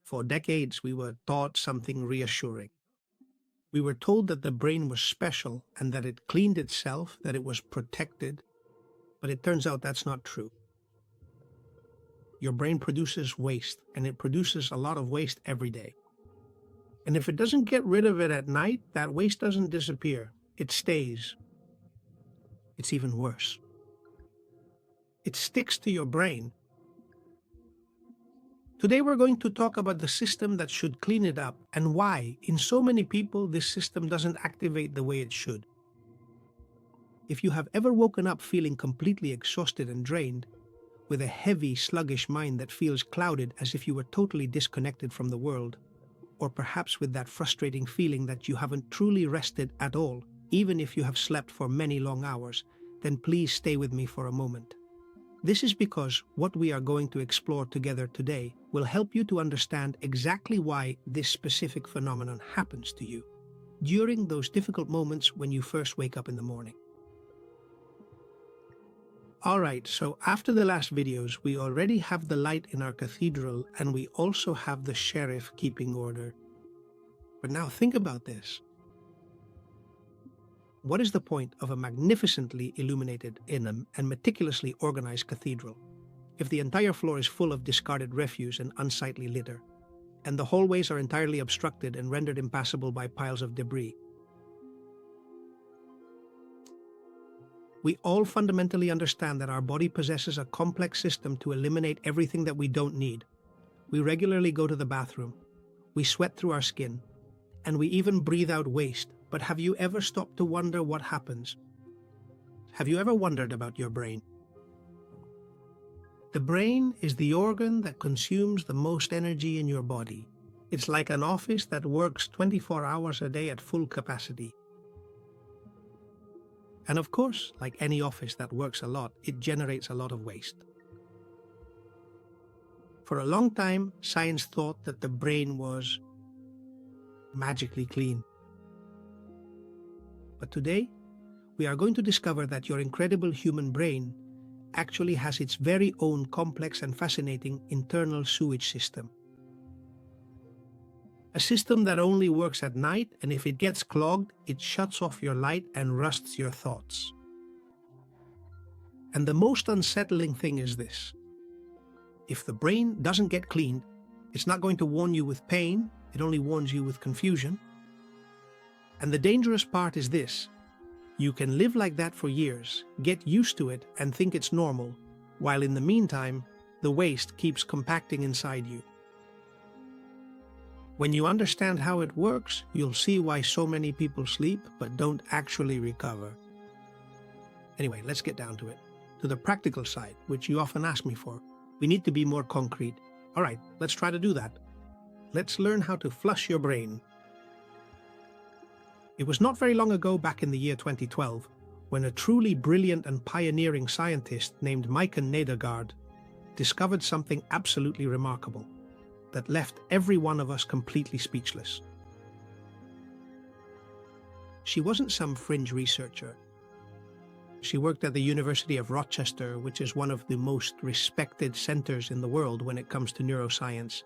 For decades, we were taught something reassuring. We were told that the brain was special and that it cleaned itself, that it was protected, but it turns out that's not true. Your brain produces waste, and it produces a lot of waste every day. And if it doesn't get rid of it at night, that waste doesn't disappear. It stays. It's even worse. It sticks to your brain. Today we're going to talk about the system that should clean it up and why, in so many people, this system doesn't activate the way it should. If you have ever woken up feeling completely exhausted and drained, with a heavy, sluggish mind that feels clouded as if you were totally disconnected from the world, or perhaps with that frustrating feeling that you haven't truly rested at all, even if you have slept for many long hours, then please stay with me for a moment. This is because what we are going to explore together today will help you to understand exactly why this specific phenomenon happens to you during those difficult moments when you first wake up in the morning. Alright, so after the last videos, we already have the light in our cathedral and we also have the sheriff keeping order. But now think about this. What is the point of a magnificently illuminated and meticulously organized cathedral if the entire floor is full of discarded refuse and unsightly litter, and the hallways are entirely obstructed and rendered impassable by piles of debris? We all fundamentally understand that our body possesses a complex system to eliminate everything that we don't need. We regularly go to the bathroom, we sweat through our skin, and we even breathe out waste. But have you ever stopped to wonder what happens? Have you ever wondered about your brain? The brain is the organ that consumes the most energy in your body. It's like an office that works 24 hours a day at full capacity. And of course, like any office that works a lot, it generates a lot of waste. For a long time, science thought that the brain was magically clean. But today, we are going to discover that your incredible human brain actually has its very own complex and fascinating internal sewage system. A system that only works at night, and if it gets clogged, it shuts off your light and rusts your thoughts. And the most unsettling thing is this. If the brain doesn't get cleaned, it's not going to warn you with pain, it only warns you with confusion. And the dangerous part is this. You can live like that for years, get used to it and think it's normal, while in the meantime, the waste keeps compacting inside you. When you understand how it works, you'll see why so many people sleep but don't actually recover. Anyway, let's get down to it. To the practical side, which you often ask me for. We need to be more concrete. All right, let's try to do that. Let's learn how to flush your brain. It was not very long ago, back in the year 2012, when a truly brilliant and pioneering scientist named Maiken Nedergaard discovered something absolutely remarkable that left every one of us completely speechless. She wasn't some fringe researcher. She worked at the University of Rochester, which is one of the most respected centers in the world when it comes to neuroscience.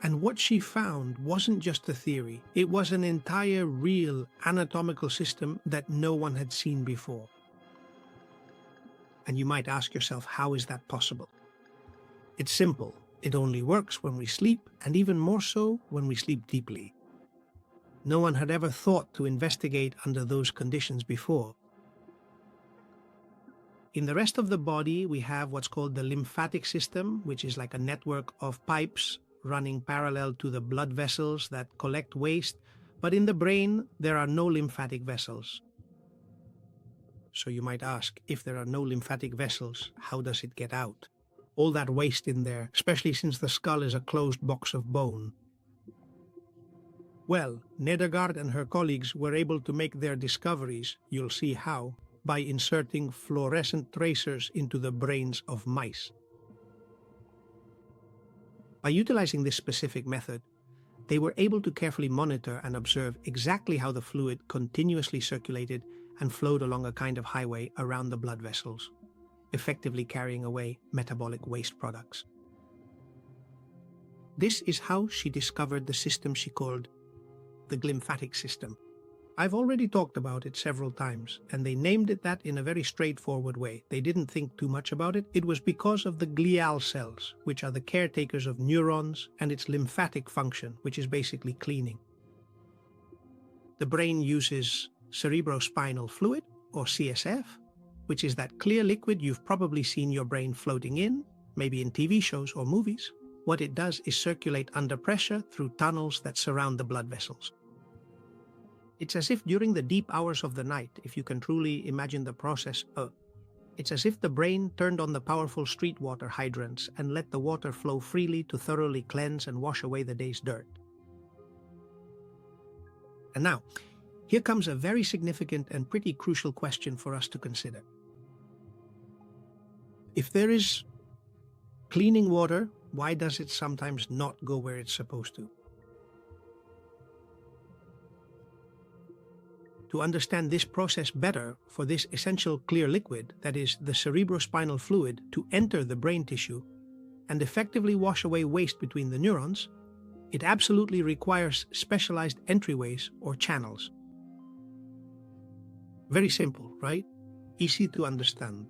And what she found wasn't just a theory, it was an entire real anatomical system that no one had seen before. And you might ask yourself, how is that possible? It's simple. It only works when we sleep, and even more so when we sleep deeply. No one had ever thought to investigate under those conditions before. In the rest of the body, we have what's called the lymphatic system, which is like a network of pipes running parallel to the blood vessels that collect waste, but in the brain, there are no lymphatic vessels. So you might ask, if there are no lymphatic vessels, how does it get out? All that waste in there, especially since the skull is a closed box of bone. Well, Nedergaard and her colleagues were able to make their discoveries, you'll see how, by inserting fluorescent tracers into the brains of mice. By utilizing this specific method, they were able to carefully monitor and observe exactly how the fluid continuously circulated and flowed along a kind of highway around the blood vessels, effectively carrying away metabolic waste products. This is how she discovered the system she called the glymphatic system. I've already talked about it several times, and they named it that in a very straightforward way. They didn't think too much about it. It was because of the glial cells, which are the caretakers of neurons, and its lymphatic function, which is basically cleaning. The brain uses cerebrospinal fluid, or CSF, which is that clear liquid you've probably seen your brain floating in, maybe in TV shows or movies. What it does is circulate under pressure through tunnels that surround the blood vessels. It's as if during the deep hours of the night, if you can truly imagine the process, it's as if the brain turned on the powerful street water hydrants and let the water flow freely to thoroughly cleanse and wash away the day's dirt. And now, here comes a very significant and pretty crucial question for us to consider. If there is cleaning water, why does it sometimes not go where it's supposed to? To understand this process better, for this essential clear liquid, that is the cerebrospinal fluid, to enter the brain tissue and effectively wash away waste between the neurons, it absolutely requires specialized entryways or channels. Very simple, right? Easy to understand.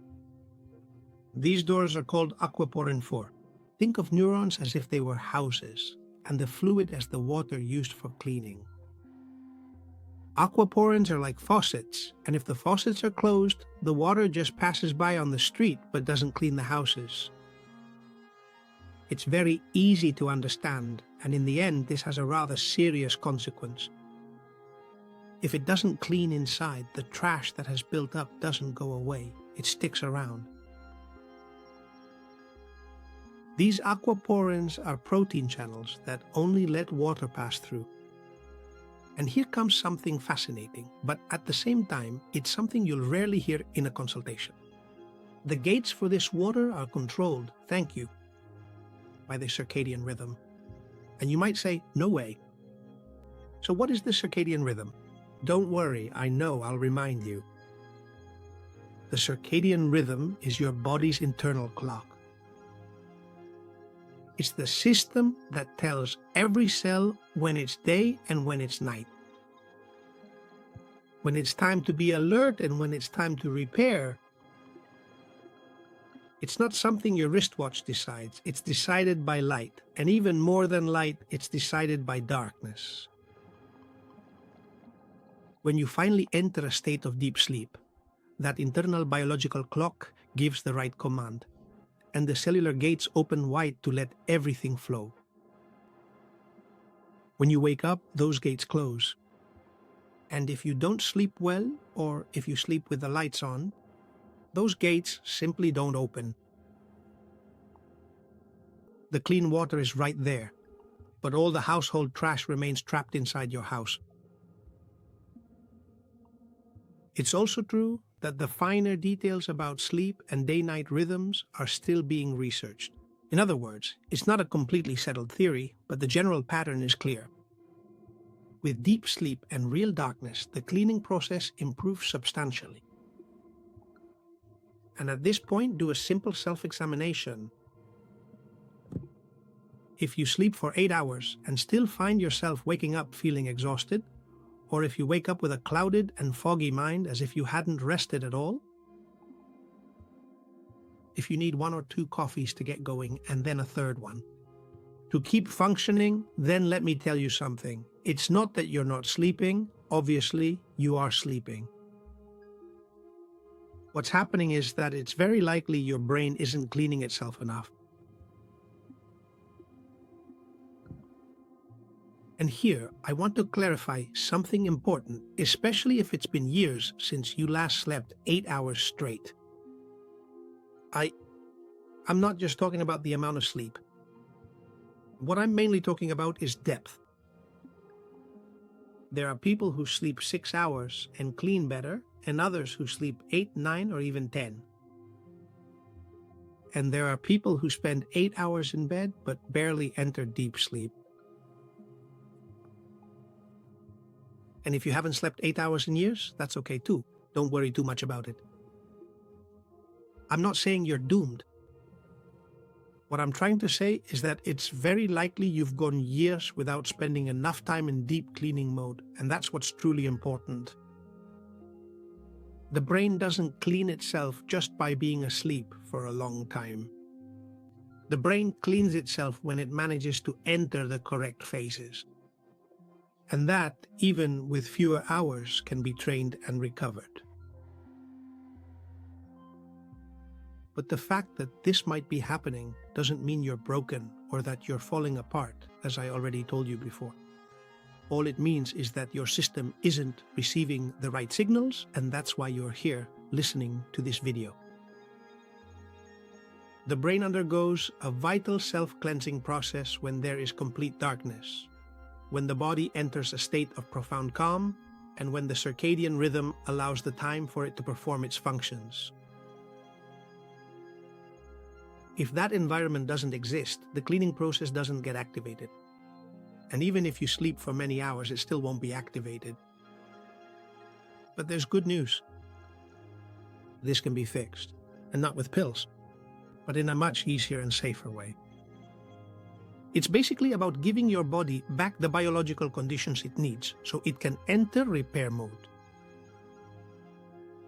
These doors are called aquaporin 4. Think of neurons as if they were houses, and the fluid as the water used for cleaning. Aquaporins are like faucets, and if the faucets are closed, the water just passes by on the street but doesn't clean the houses. It's very easy to understand, and in the end, this has a rather serious consequence. If it doesn't clean inside, the trash that has built up doesn't go away. It sticks around. These aquaporins are protein channels that only let water pass through. And here comes something fascinating, but at the same time, it's something you'll rarely hear in a consultation. The gates for this water are controlled, thank you, by the circadian rhythm. And you might say, no way. So what is the circadian rhythm? Don't worry, I know, I'll remind you. The circadian rhythm is your body's internal clock. It's the system that tells every cell when it's day and when it's night. When it's time to be alert and when it's time to repair. It's not something your wristwatch decides. It's decided by light. And even more than light, it's decided by darkness. When you finally enter a state of deep sleep, that internal biological clock gives the right command, and the cellular gates open wide to let everything flow. When you wake up, those gates close. And if you don't sleep well, or if you sleep with the lights on, those gates simply don't open. The clean water is right there, but all the household trash remains trapped inside your house. It's also true that the finer details about sleep and day-night rhythms are still being researched. In other words, it's not a completely settled theory, but the general pattern is clear. With deep sleep and real darkness, the cleaning process improves substantially. And at this point, do a simple self-examination. If you sleep for 8 hours and still find yourself waking up feeling exhausted, or if you wake up with a clouded and foggy mind as if you hadn't rested at all, if you need 1 or 2 coffees to get going and then a third one, to keep functioning, then let me tell you something. It's not that you're not sleeping. Obviously, you are sleeping. What's happening is that it's very likely your brain isn't cleaning itself enough. And here, I want to clarify something important, especially if it's been years since you last slept 8 hours straight. I'm not just talking about the amount of sleep. What I'm mainly talking about is depth. There are people who sleep 6 hours and clean better, and others who sleep 8, 9, or even 10. And there are people who spend 8 hours in bed but barely enter deep sleep. And if you haven't slept 8 hours in years, that's okay too. Don't worry too much about it. I'm not saying you're doomed. What I'm trying to say is that it's very likely you've gone years without spending enough time in deep cleaning mode, and that's what's truly important. The brain doesn't clean itself just by being asleep for a long time. The brain cleans itself when it manages to enter the correct phases. And that, even with fewer hours, can be trained and recovered. But the fact that this might be happening doesn't mean you're broken or that you're falling apart, as I already told you before. All it means is that your system isn't receiving the right signals, and that's why you're here listening to this video. The brain undergoes a vital self-cleansing process when there is complete darkness, when the body enters a state of profound calm, and when the circadian rhythm allows the time for it to perform its functions. If that environment doesn't exist, the cleaning process doesn't get activated. And even if you sleep for many hours, it still won't be activated. But there's good news. This can be fixed, and not with pills, but in a much easier and safer way. It's basically about giving your body back the biological conditions it needs so it can enter repair mode.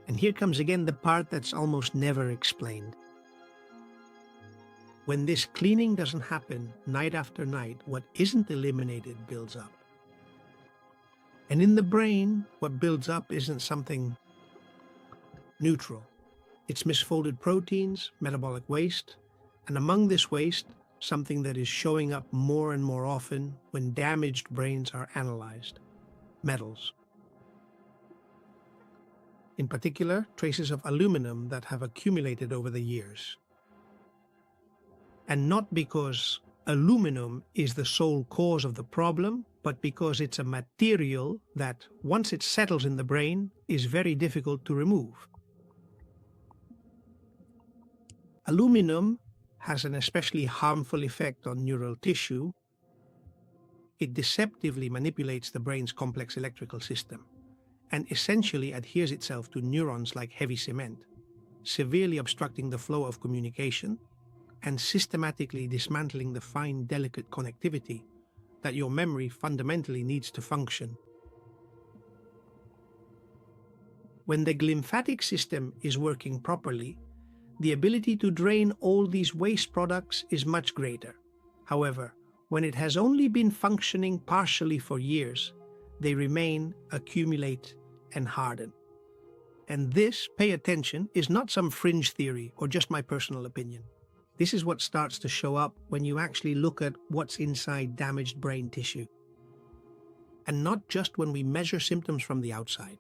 And here comes again the part that's almost never explained. When this cleaning doesn't happen night after night, what isn't eliminated builds up. And in the brain, what builds up isn't something neutral. It's misfolded proteins, metabolic waste, and among this waste, something that is showing up more and more often when damaged brains are analyzed: metals. In particular, traces of aluminum that have accumulated over the years. And not because aluminum is the sole cause of the problem, but because it's a material that, once it settles in the brain, is very difficult to remove. Aluminum has an especially harmful effect on neural tissue. It deceptively manipulates the brain's complex electrical system and essentially adheres itself to neurons like heavy cement, severely obstructing the flow of communication and systematically dismantling the fine, delicate connectivity that your memory fundamentally needs to function. When the glymphatic system is working properly, the ability to drain all these waste products is much greater. However, when it has only been functioning partially for years, they remain, accumulate, and harden. And this, pay attention, is not some fringe theory or just my personal opinion. This is what starts to show up when you actually look at what's inside damaged brain tissue. And not just when we measure symptoms from the outside.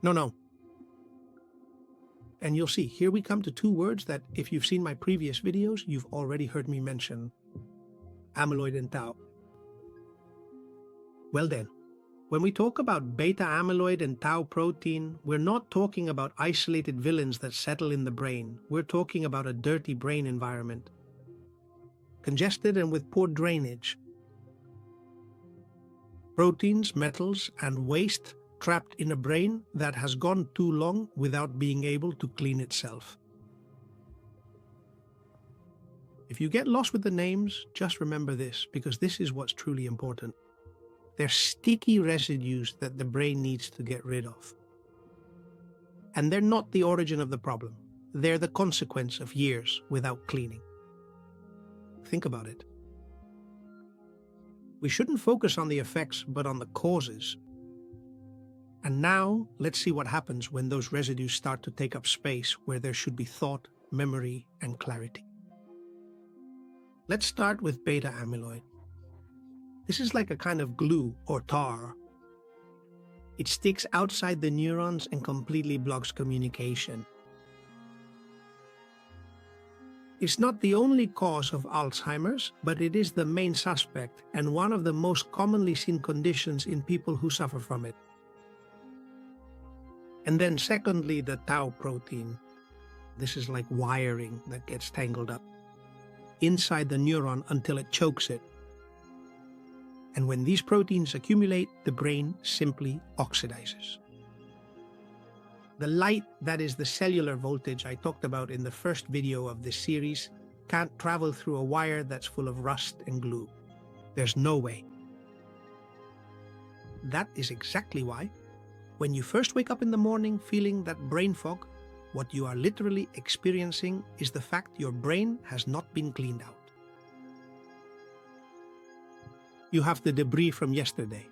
No. And you'll see, here we come to two words that, if you've seen my previous videos, you've already heard me mention: amyloid and tau. Well then, when we talk about beta amyloid and tau protein, we're not talking about isolated villains that settle in the brain. We're talking about a dirty brain environment, congested and with poor drainage. Proteins, metals, and waste trapped in a brain that has gone too long without being able to clean itself. If you get lost with the names, just remember this, because this is what's truly important. They're sticky residues that the brain needs to get rid of. And they're not the origin of the problem. They're the consequence of years without cleaning. Think about it. We shouldn't focus on the effects, but on the causes. And now, let's see what happens when those residues start to take up space where there should be thought, memory, and clarity. Let's start with beta amyloid. This is like a kind of glue or tar. It sticks outside the neurons and completely blocks communication. It's not the only cause of Alzheimer's, but it is the main suspect and one of the most commonly seen conditions in people who suffer from it. And then secondly, the tau protein. This is like wiring that gets tangled up inside the neuron until it chokes it. And when these proteins accumulate, the brain simply oxidizes. The light, that is the cellular voltage I talked about in the first video of this series, can't travel through a wire that's full of rust and glue. There's no way. That is exactly why, when you first wake up in the morning feeling that brain fog, what you are literally experiencing is the fact your brain has not been cleaned out. You have the debris from yesterday,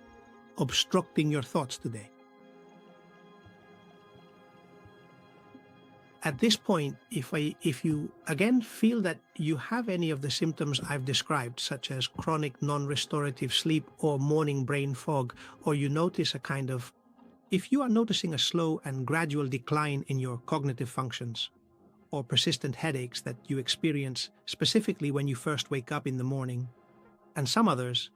obstructing your thoughts today. At this point, if you again feel that you have any of the symptoms I've described, such as chronic non-restorative sleep or morning brain fog, or you notice if you are noticing a slow and gradual decline in your cognitive functions, or persistent headaches that you experience specifically when you first wake up in the morning, and some others,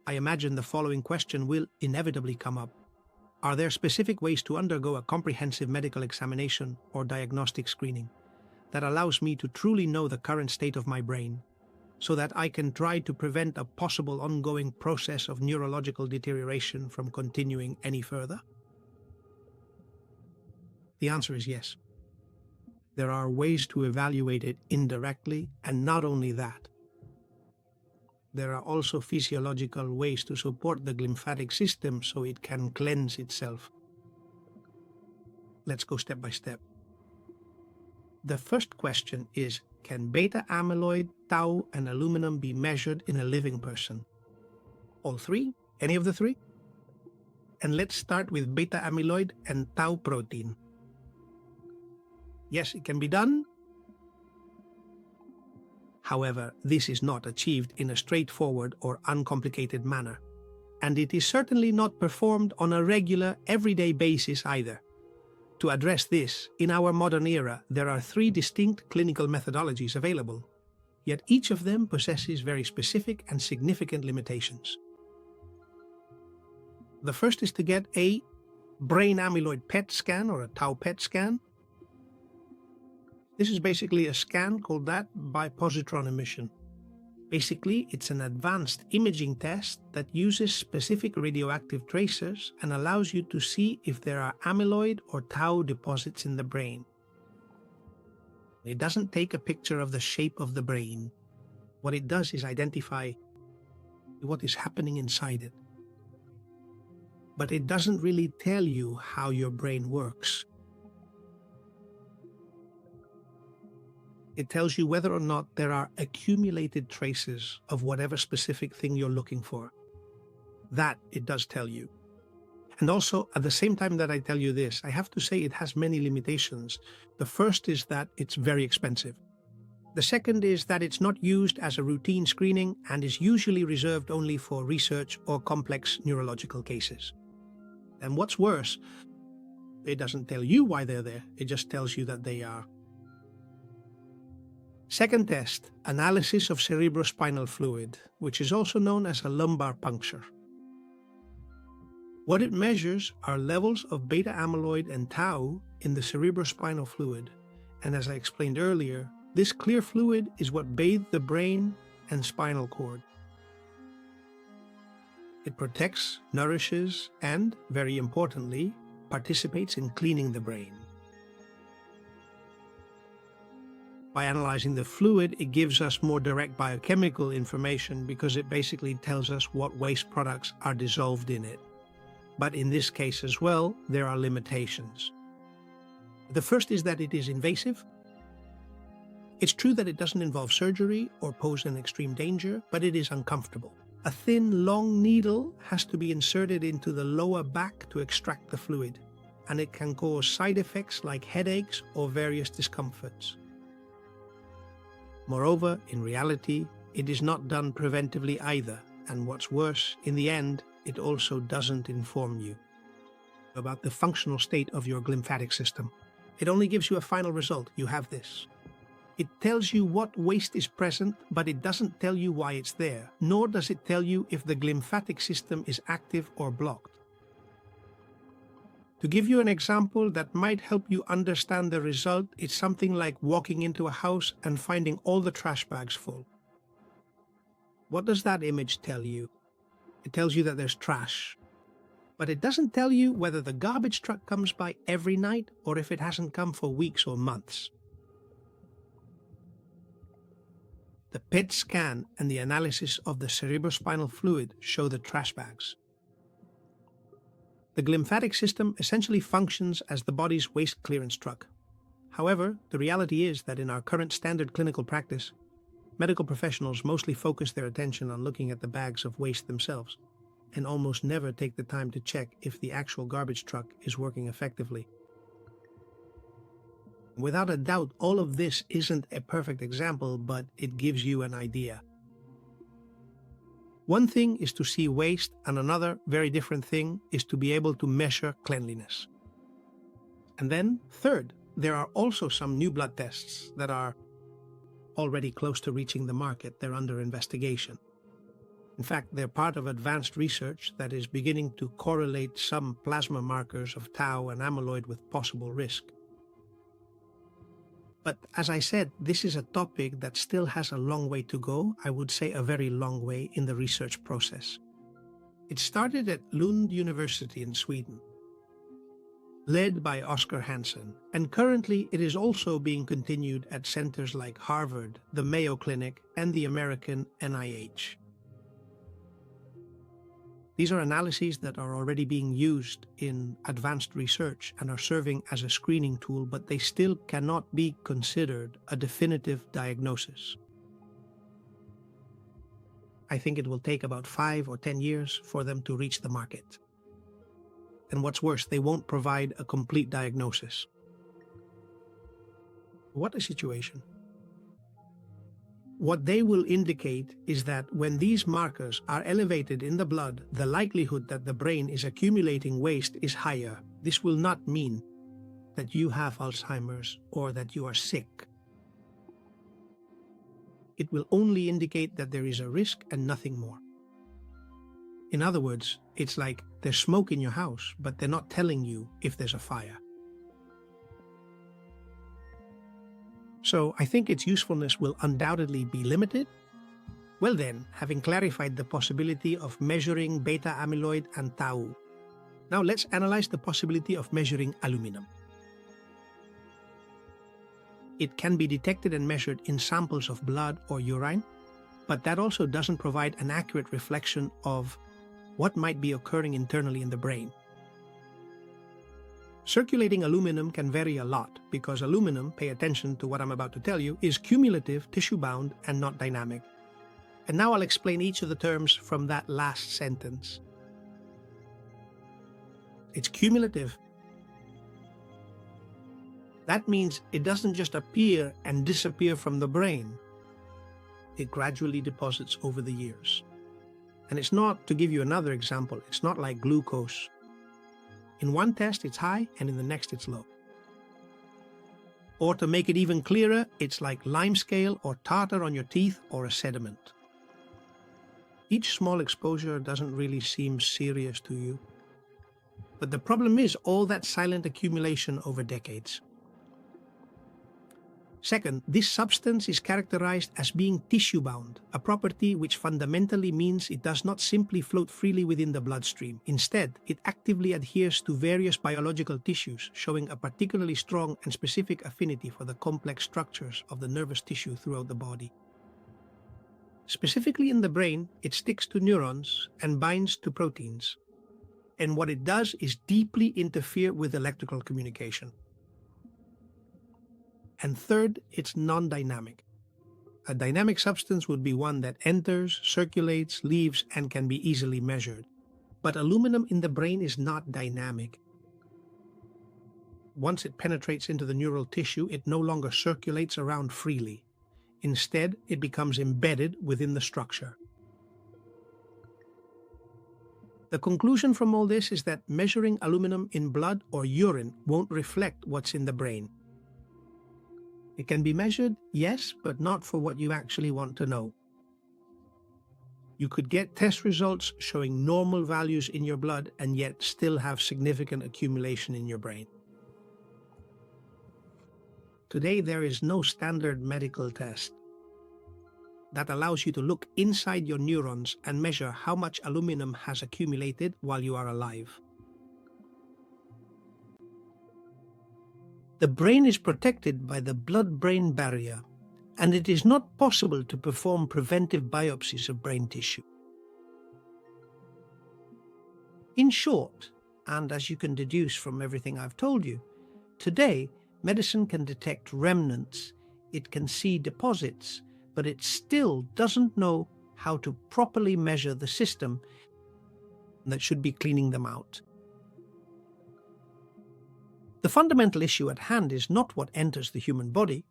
I imagine the following question will inevitably come up. Are there specific ways to undergo a comprehensive medical examination or diagnostic screening that allows me to truly know the current state of my brain, so that I can try to prevent a possible ongoing process of neurological deterioration from continuing any further? The answer is yes. There are ways to evaluate it indirectly, and not only that. There are also physiological ways to support the glymphatic system so it can cleanse itself. Let's go step by step. The first question is, can beta amyloid, tau, and aluminum be measured in a living person? All three? Any of the three? And let's start with beta amyloid and tau protein. Yes, it can be done. However, this is not achieved in a straightforward or uncomplicated manner, and it is certainly not performed on a regular, everyday basis either. To address this, in our modern era, there are three distinct clinical methodologies available, yet each of them possesses very specific and significant limitations. The first is to get a brain amyloid PET scan or a tau PET scan. This is basically a scan called that by positron emission. Basically, it's an advanced imaging test that uses specific radioactive tracers and allows you to see if there are amyloid or tau deposits in the brain. It doesn't take a picture of the shape of the brain. What it does is identify what is happening inside it. But it doesn't really tell you how your brain works. It tells you whether or not there are accumulated traces of whatever specific thing you're looking for. That it does tell you. And also, at the same time that I tell you this, I have to say it has many limitations. The first is that it's very expensive. The second is that it's not used as a routine screening and is usually reserved only for research or complex neurological cases. And what's worse, it doesn't tell you why they're there, it just tells you that they are. Second test, analysis of cerebrospinal fluid, which is also known as a lumbar puncture. What it measures are levels of beta amyloid and tau in the cerebrospinal fluid, and as I explained earlier, this clear fluid is what bathes the brain and spinal cord. It protects, nourishes, and, very importantly, participates in cleaning the brain. By analyzing the fluid, it gives us more direct biochemical information because it basically tells us what waste products are dissolved in it. But in this case as well, there are limitations. The first is that it is invasive. It's true that it doesn't involve surgery or pose an extreme danger, but it is uncomfortable. A thin, long needle has to be inserted into the lower back to extract the fluid, and it can cause side effects like headaches or various discomforts. Moreover, in reality, it is not done preventively either, and what's worse, in the end, it also doesn't inform you about the functional state of your glymphatic system. It only gives you a final result. You have this. It tells you what waste is present, but it doesn't tell you why it's there, nor does it tell you if the glymphatic system is active or blocked. To give you an example that might help you understand the result, it's something like walking into a house and finding all the trash bags full. What does that image tell you? It tells you that there's trash. But it doesn't tell you whether the garbage truck comes by every night or if it hasn't come for weeks or months. The PET scan and the analysis of the cerebrospinal fluid show the trash bags. The glymphatic system essentially functions as the body's waste clearance truck. However, the reality is that in our current standard clinical practice, medical professionals mostly focus their attention on looking at the bags of waste themselves, and almost never take the time to check if the actual garbage truck is working effectively. Without a doubt, all of this isn't a perfect example, but it gives you an idea. One thing is to see waste, and another very different thing is to be able to measure cleanliness. And then, third, there are also some new blood tests that are already close to reaching the market. They're under investigation. In fact, they're part of advanced research that is beginning to correlate some plasma markers of tau and amyloid with possible risk. But as I said, this is a topic that still has a long way to go, I would say a very long way in the research process. It started at Lund University in Sweden, led by Oscar Hansen, and currently it is also being continued at centers like Harvard, the Mayo Clinic, and the American NIH. These are analyses that are already being used in advanced research and are serving as a screening tool, but they still cannot be considered a definitive diagnosis. I think it will take about 5 or 10 years for them to reach the market. And what's worse, they won't provide a complete diagnosis. What a situation. What they will indicate is that when these markers are elevated in the blood, the likelihood that the brain is accumulating waste is higher. This will not mean that you have Alzheimer's or that you are sick. It will only indicate that there is a risk and nothing more. In other words, it's like there's smoke in your house, but they're not telling you if there's a fire. So I think its usefulness will undoubtedly be limited. Well then, having clarified the possibility of measuring beta amyloid and tau, now let's analyze the possibility of measuring aluminum. It can be detected and measured in samples of blood or urine, but that also doesn't provide an accurate reflection of what might be occurring internally in the brain. Circulating aluminum can vary a lot because aluminum, pay attention to what I'm about to tell you, is cumulative, tissue-bound, and not dynamic. And now I'll explain each of the terms from that last sentence. It's cumulative. That means it doesn't just appear and disappear from the brain. It gradually deposits over the years. And it's not, to give you another example, it's not like glucose. In one test it's high and in the next it's low. Or to make it even clearer, it's like limescale or tartar on your teeth or a sediment. Each small exposure doesn't really seem serious to you. But the problem is all that silent accumulation over decades. Second, this substance is characterized as being tissue-bound, a property which fundamentally means it does not simply float freely within the bloodstream. Instead, it actively adheres to various biological tissues, showing a particularly strong and specific affinity for the complex structures of the nervous tissue throughout the body. Specifically in the brain, it sticks to neurons and binds to proteins. And what it does is deeply interfere with electrical communication. And third, it's non-dynamic. A dynamic substance would be one that enters, circulates, leaves, and can be easily measured. But aluminum in the brain is not dynamic. Once it penetrates into the neural tissue, it no longer circulates around freely. Instead, it becomes embedded within the structure. The conclusion from all this is that measuring aluminum in blood or urine won't reflect what's in the brain. It can be measured, yes, but not for what you actually want to know. You could get test results showing normal values in your blood and yet still have significant accumulation in your brain. Today, there is no standard medical test that allows you to look inside your neurons and measure how much aluminum has accumulated while you are alive. The brain is protected by the blood-brain barrier, and it is not possible to perform preventive biopsies of brain tissue. In short, and as you can deduce from everything I've told you, today medicine can detect remnants, it can see deposits, but it still doesn't know how to properly measure the system that should be cleaning them out. The fundamental issue at hand is not what enters the human body,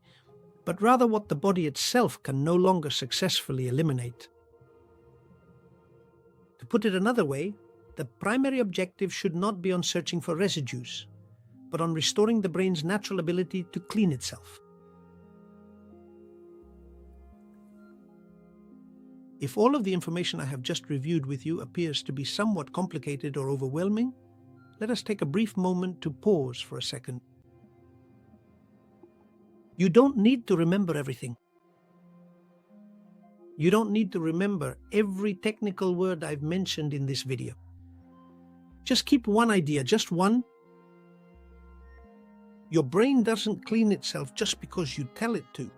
but rather what the body itself can no longer successfully eliminate. To put it another way, the primary objective should not be on searching for residues, but on restoring the brain's natural ability to clean itself. If all of the information I have just reviewed with you appears to be somewhat complicated or overwhelming, let us take a brief moment to pause for a second. You don't need to remember everything. You don't need to remember every technical word I've mentioned in this video. Just keep one idea, just one. Your brain doesn't clean itself just because you tell it to.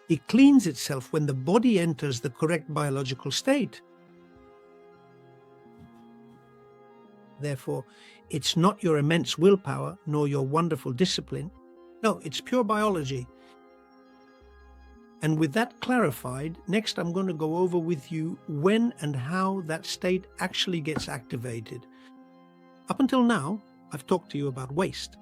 It cleans itself when the body enters the correct biological state. Therefore, it's not your immense willpower nor your wonderful discipline. No, it's pure biology. And with that clarified, next I'm going to go over with you when and how that state actually gets activated. Up until now, I've talked to you about waste,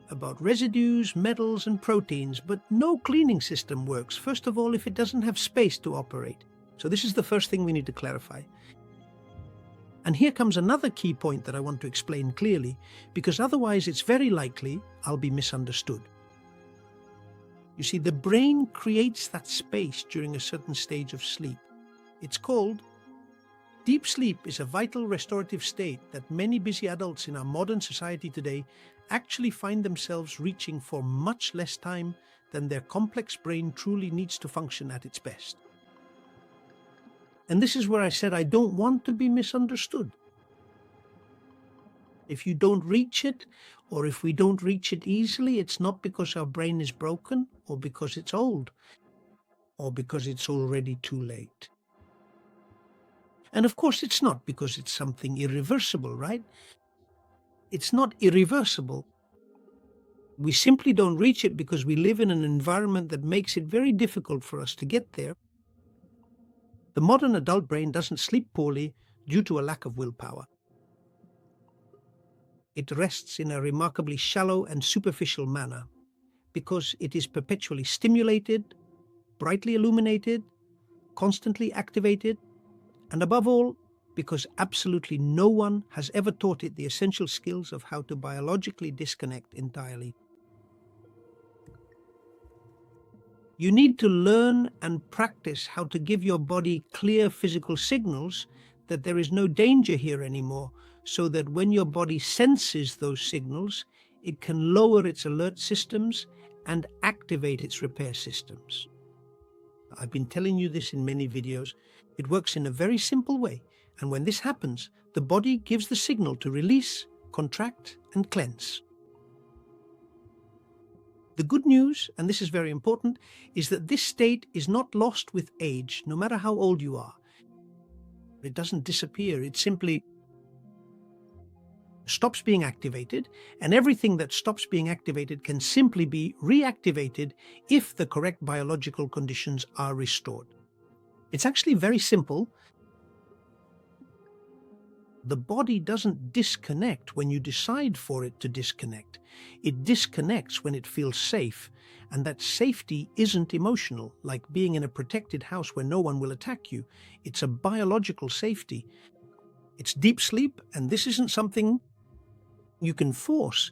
about residues, metals, and proteins, but no cleaning system works, first of all, if it doesn't have space to operate. So this is the first thing we need to clarify. And here comes another key point that I want to explain clearly, because otherwise it's very likely I'll be misunderstood. You see, the brain creates that space during a certain stage of sleep. It's called deep sleep. Is a vital restorative state that many busy adults in our modern society today actually find themselves reaching for much less time than their complex brain truly needs to function at its best. And this is where I said I don't want to be misunderstood. If you don't reach it, or if we don't reach it easily, it's not because our brain is broken, or because it's old, or because it's already too late. And of course it's not because it's something irreversible, right? It's not irreversible. We simply don't reach it because we live in an environment that makes it very difficult for us to get there. The modern adult brain doesn't sleep poorly due to a lack of willpower. It rests in a remarkably shallow and superficial manner because it is perpetually stimulated, brightly illuminated, constantly activated, and above all, because absolutely no one has ever taught it the essential skills of how to biologically disconnect entirely. You need to learn and practice how to give your body clear physical signals that there is no danger here anymore, so that when your body senses those signals, it can lower its alert systems and activate its repair systems. I've been telling you this in many videos. It works in a very simple way, and when this happens, the body gives the signal to release, contract, and cleanse. The good news, and this is very important, is that this state is not lost with age, no matter how old you are. It doesn't disappear, it simply stops being activated, and everything that stops being activated can simply be reactivated if the correct biological conditions are restored. It's actually very simple. The body doesn't disconnect when you decide for it to disconnect. It disconnects when it feels safe, and that safety isn't emotional, like being in a protected house where no one will attack you. It's a biological safety. It's deep sleep, and this isn't something you can force.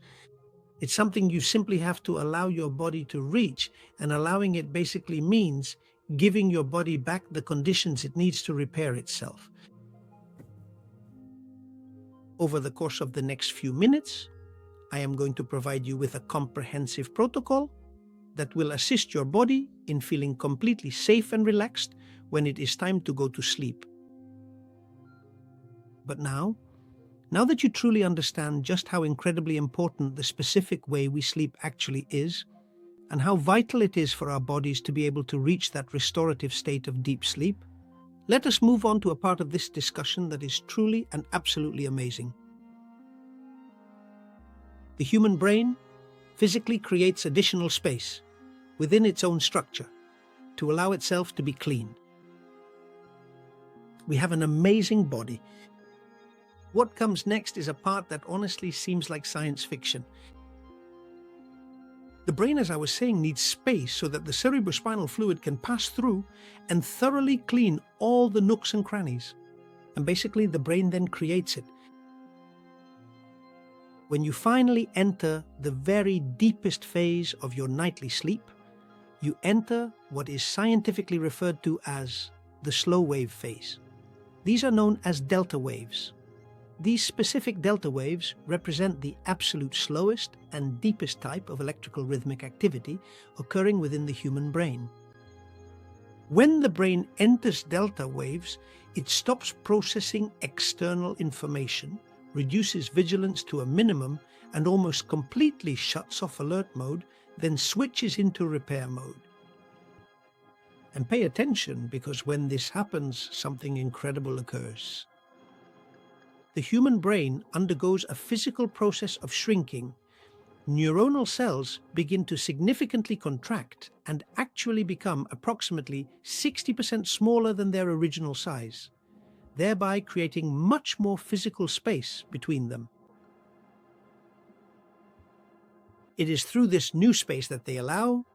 It's something you simply have to allow your body to reach, and allowing it basically means giving your body back the conditions it needs to repair itself. Over the course of the next few minutes, I am going to provide you with a comprehensive protocol that will assist your body in feeling completely safe and relaxed when it is time to go to sleep. But now that you truly understand just how incredibly important the specific way we sleep actually is, and how vital it is for our bodies to be able to reach that restorative state of deep sleep, let us move on to a part of this discussion that is truly and absolutely amazing. The human brain physically creates additional space within its own structure to allow itself to be cleaned. We have an amazing body. What comes next is a part that honestly seems like science fiction. The brain, as I was saying, needs space so that the cerebrospinal fluid can pass through and thoroughly clean all the nooks and crannies. And basically, the brain then creates it. When you finally enter the very deepest phase of your nightly sleep, you enter what is scientifically referred to as the slow wave phase. These are known as delta waves. These specific delta waves represent the absolute slowest and deepest type of electrical rhythmic activity occurring within the human brain. When the brain enters delta waves, it stops processing external information, reduces vigilance to a minimum, and almost completely shuts off alert mode, then switches into repair mode. And pay attention, because when this happens, something incredible occurs. The human brain undergoes a physical process of shrinking. Neuronal cells begin to significantly contract and actually become approximately 60% smaller than their original size, thereby creating much more physical space between them. It is through this new space that they allow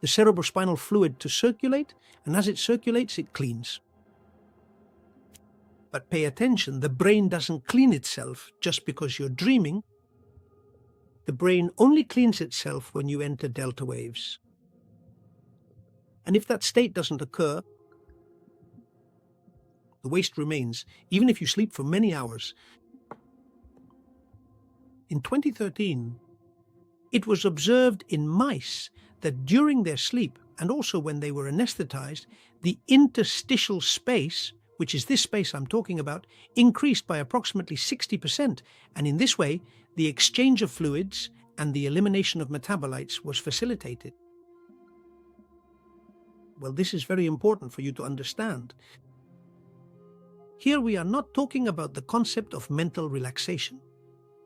the cerebrospinal fluid to circulate, and as it circulates, it cleans. But pay attention, the brain doesn't clean itself just because you're dreaming. The brain only cleans itself when you enter delta waves. And if that state doesn't occur, the waste remains, even if you sleep for many hours. In 2013, it was observed in mice that during their sleep, and also when they were anesthetized, the interstitial space, which is this space I'm talking about, increased by approximately 60%. And in this way, the exchange of fluids and the elimination of metabolites was facilitated. Well, this is very important for you to understand. Here we are not talking about the concept of mental relaxation.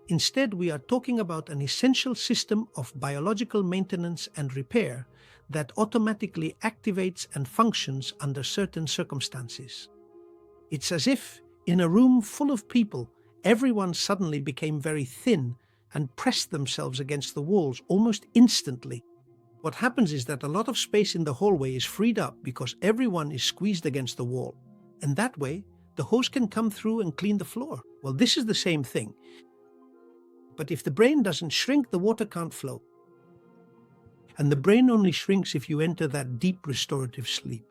Instead, we are talking about an essential system of biological maintenance and repair that automatically activates and functions under certain circumstances. It's as if, in a room full of people, everyone suddenly became very thin and pressed themselves against the walls almost instantly. What happens is that a lot of space in the hallway is freed up because everyone is squeezed against the wall. And that way, the hose can come through and clean the floor. Well, this is the same thing. But if the brain doesn't shrink, the water can't flow. And the brain only shrinks if you enter that deep restorative sleep.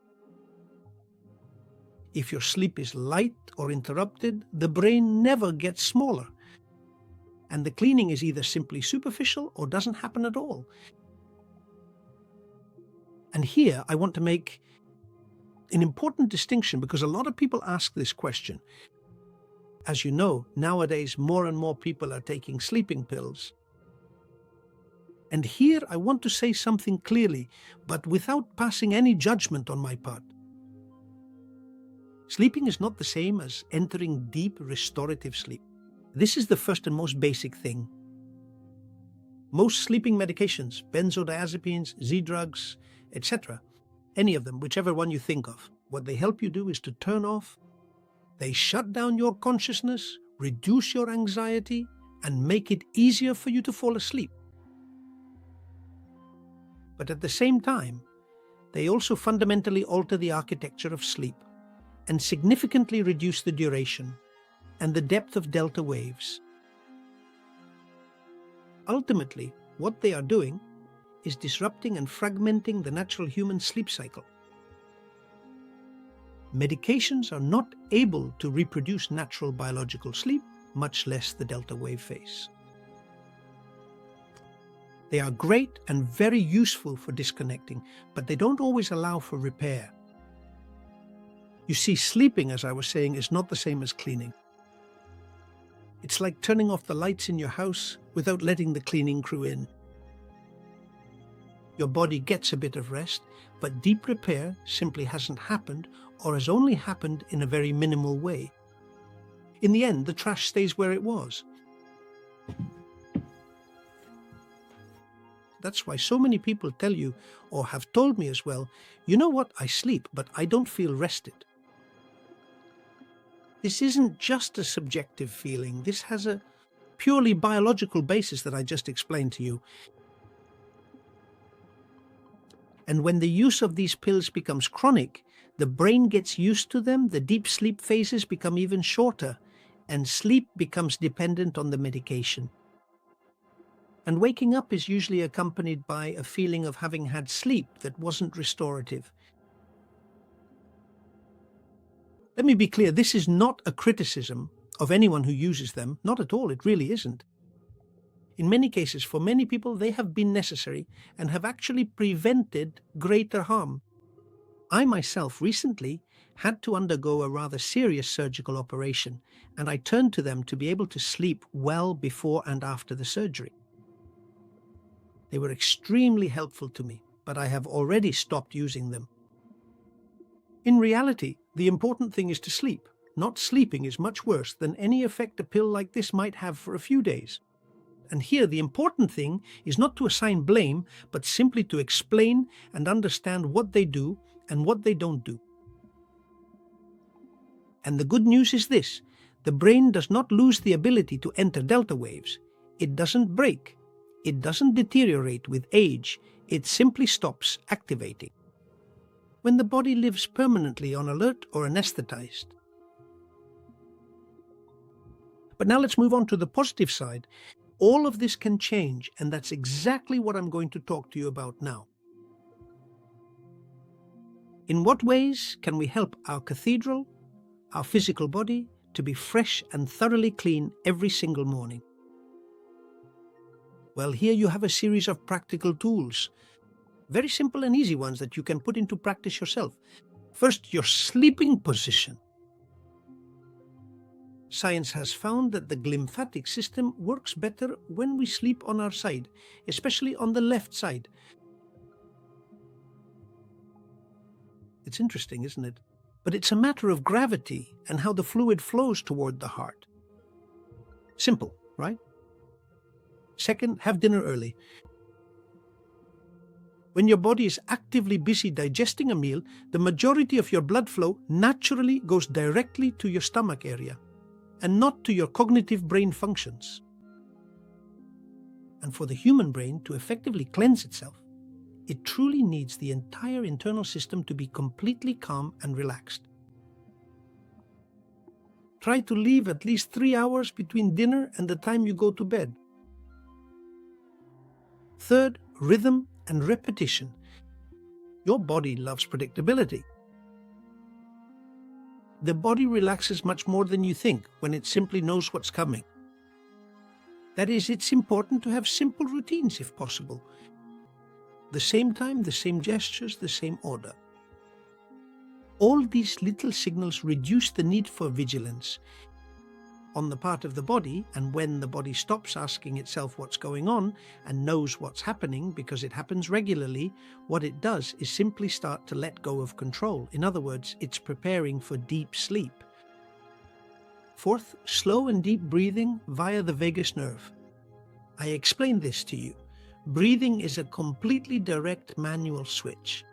If your sleep is light or interrupted, the brain never gets smaller. And the cleaning is either simply superficial or doesn't happen at all. And here I want to make an important distinction, because a lot of people ask this question. As you know, nowadays more and more people are taking sleeping pills. And here I want to say something clearly, but without passing any judgment on my part. Sleeping is not the same as entering deep restorative sleep. This is the first and most basic thing. Most sleeping medications, benzodiazepines, Z-drugs, etc., any of them, whichever one you think of, what they help you do is to turn off. They shut down your consciousness, reduce your anxiety, and make it easier for you to fall asleep. But at the same time, they also fundamentally alter the architecture of sleep and significantly reduce the duration and the depth of delta waves. Ultimately, what they are doing is disrupting and fragmenting the natural human sleep cycle. Medications are not able to reproduce natural biological sleep, much less the delta wave phase. They are great and very useful for disconnecting, but they don't always allow for repair. You see, sleeping, as I was saying, is not the same as cleaning. It's like turning off the lights in your house without letting the cleaning crew in. Your body gets a bit of rest, but deep repair simply hasn't happened or has only happened in a very minimal way. In the end, the trash stays where it was. That's why so many people tell you, or have told me as well, you know what, I sleep, but I don't feel rested. This isn't just a subjective feeling. This has a purely biological basis that I just explained to you. And when the use of these pills becomes chronic, the brain gets used to them, the deep sleep phases become even shorter, and sleep becomes dependent on the medication. And waking up is usually accompanied by a feeling of having had sleep that wasn't restorative. Let me be clear, this is not a criticism of anyone who uses them. Not at all, it really isn't. In many cases, for many people, they have been necessary and have actually prevented greater harm. I myself recently had to undergo a rather serious surgical operation, and I turned to them to be able to sleep well before and after the surgery. They were extremely helpful to me, but I have already stopped using them. In reality, the important thing is to sleep. Not sleeping is much worse than any effect a pill like this might have for a few days. And here the important thing is not to assign blame, but simply to explain and understand what they do and what they don't do. And the good news is this: the brain does not lose the ability to enter delta waves. It doesn't break. It doesn't deteriorate with age. It simply stops activating when the body lives permanently on alert or anesthetized. But now let's move on to the positive side. All of this can change, and that's exactly what I'm going to talk to you about now. In what ways can we help our cathedral, our physical body, to be fresh and thoroughly clean every single morning? Well, here you have a series of practical tools, very simple and easy ones that you can put into practice yourself. First, your sleeping position. Science has found that the glymphatic system works better when we sleep on our side, especially on the left side. It's interesting, isn't it? But it's a matter of gravity and how the fluid flows toward the heart. Simple, right? Second, have dinner early. When your body is actively busy digesting a meal, the majority of your blood flow naturally goes directly to your stomach area and not to your cognitive brain functions. And for the human brain to effectively cleanse itself, it truly needs the entire internal system to be completely calm and relaxed. Try to leave at least 3 hours between dinner and the time you go to bed. Third, rhythm and repetition. Your body loves predictability. The body relaxes much more than you think when it simply knows what's coming. That is, it's important to have simple routines if possible. The same time, the same gestures, the same order. All these little signals reduce the need for vigilance on the part of the body, and when the body stops asking itself what's going on and knows what's happening because it happens regularly, what it does is simply start to let go of control. In other words, it's preparing for deep sleep. Fourth, slow and deep breathing via the vagus nerve. I explained this to you. Breathing is a completely direct manual switch.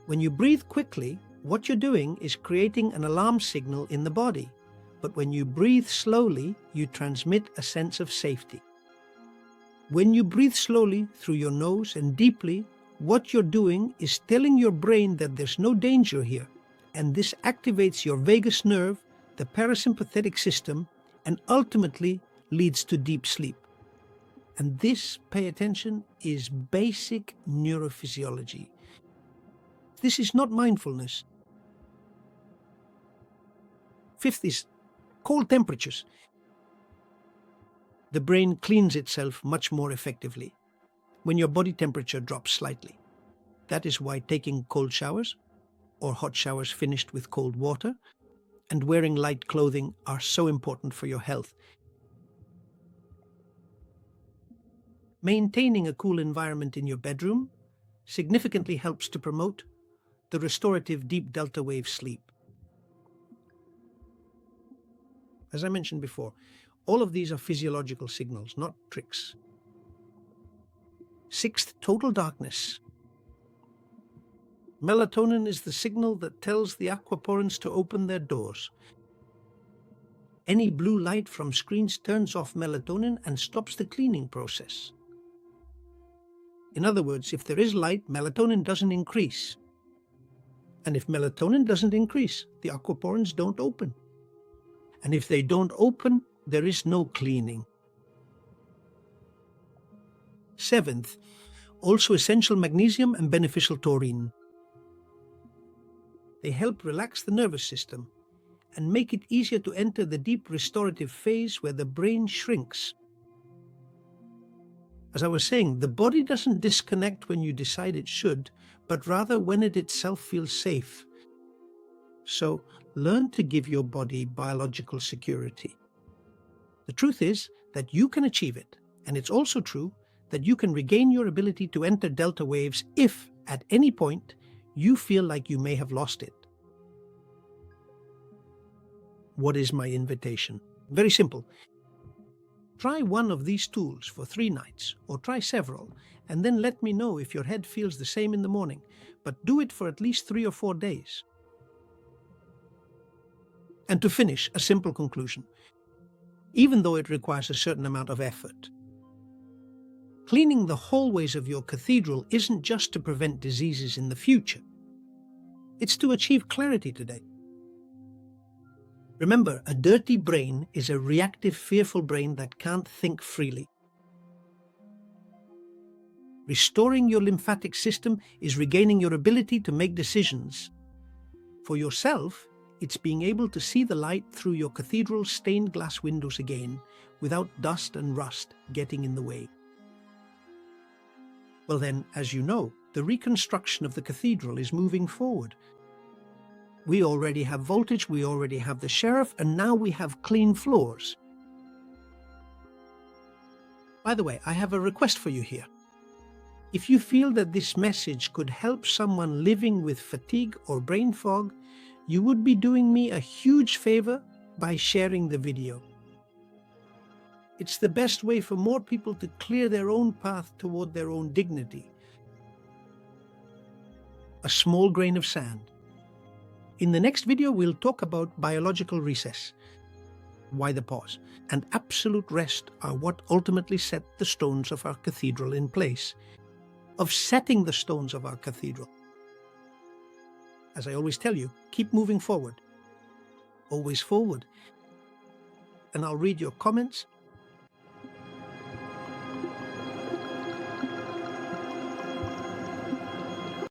When you breathe quickly, what you're doing is creating an alarm signal in the body. But when you breathe slowly, you transmit a sense of safety. When you breathe slowly through your nose and deeply, what you're doing is telling your brain that there's no danger here, and this activates your vagus nerve, the parasympathetic system, and ultimately leads to deep sleep. And this, pay attention, is basic neurophysiology. This is not mindfulness. Fifth is cold temperatures. The brain cleans itself much more effectively when your body temperature drops slightly. That is why taking cold showers or hot showers finished with cold water and wearing light clothing are so important for your health. Maintaining a cool environment in your bedroom significantly helps to promote the restorative deep delta wave sleep. As I mentioned before, all of these are physiological signals, not tricks. Sixth, total darkness. Melatonin is the signal that tells the aquaporins to open their doors. Any blue light from screens turns off melatonin and stops the cleaning process. In other words, if there is light, melatonin doesn't increase. And if melatonin doesn't increase, the aquaporins don't open. And if they don't open, there is no cleaning. Seventh, also essential magnesium and beneficial taurine. They help relax the nervous system and make it easier to enter the deep restorative phase where the brain shrinks. As I was saying, the body doesn't disconnect when you decide it should, but rather when it itself feels safe. So learn to give your body biological security. The truth is that you can achieve it, and it's also true that you can regain your ability to enter delta waves if, at any point, you feel like you may have lost it. What is my invitation? Very simple. Try one of these tools for 3 nights, or try several, and then let me know if your head feels the same in the morning, but do it for at least 3 or 4 days. And to finish, a simple conclusion. Even though it requires a certain amount of effort, cleaning the hallways of your cathedral isn't just to prevent diseases in the future. It's to achieve clarity today. Remember, a dirty brain is a reactive, fearful brain that can't think freely. Restoring your lymphatic system is regaining your ability to make decisions. For yourself, it's being able to see the light through your cathedral's stained glass windows again, without dust and rust getting in the way. Well then, as you know, the reconstruction of the cathedral is moving forward. We already have voltage, we already have the sheriff, and now we have clean floors. By the way, I have a request for you here. If you feel that this message could help someone living with fatigue or brain fog, you would be doing me a huge favor by sharing the video. It's the best way for more people to clear their own path toward their own dignity. A small grain of sand. In the next video, we'll talk about biological recess, why the pause, and absolute rest are what ultimately set the stones of our cathedral in place, of setting the stones of our cathedral. As I always tell you, keep moving forward, always forward. And I'll read your comments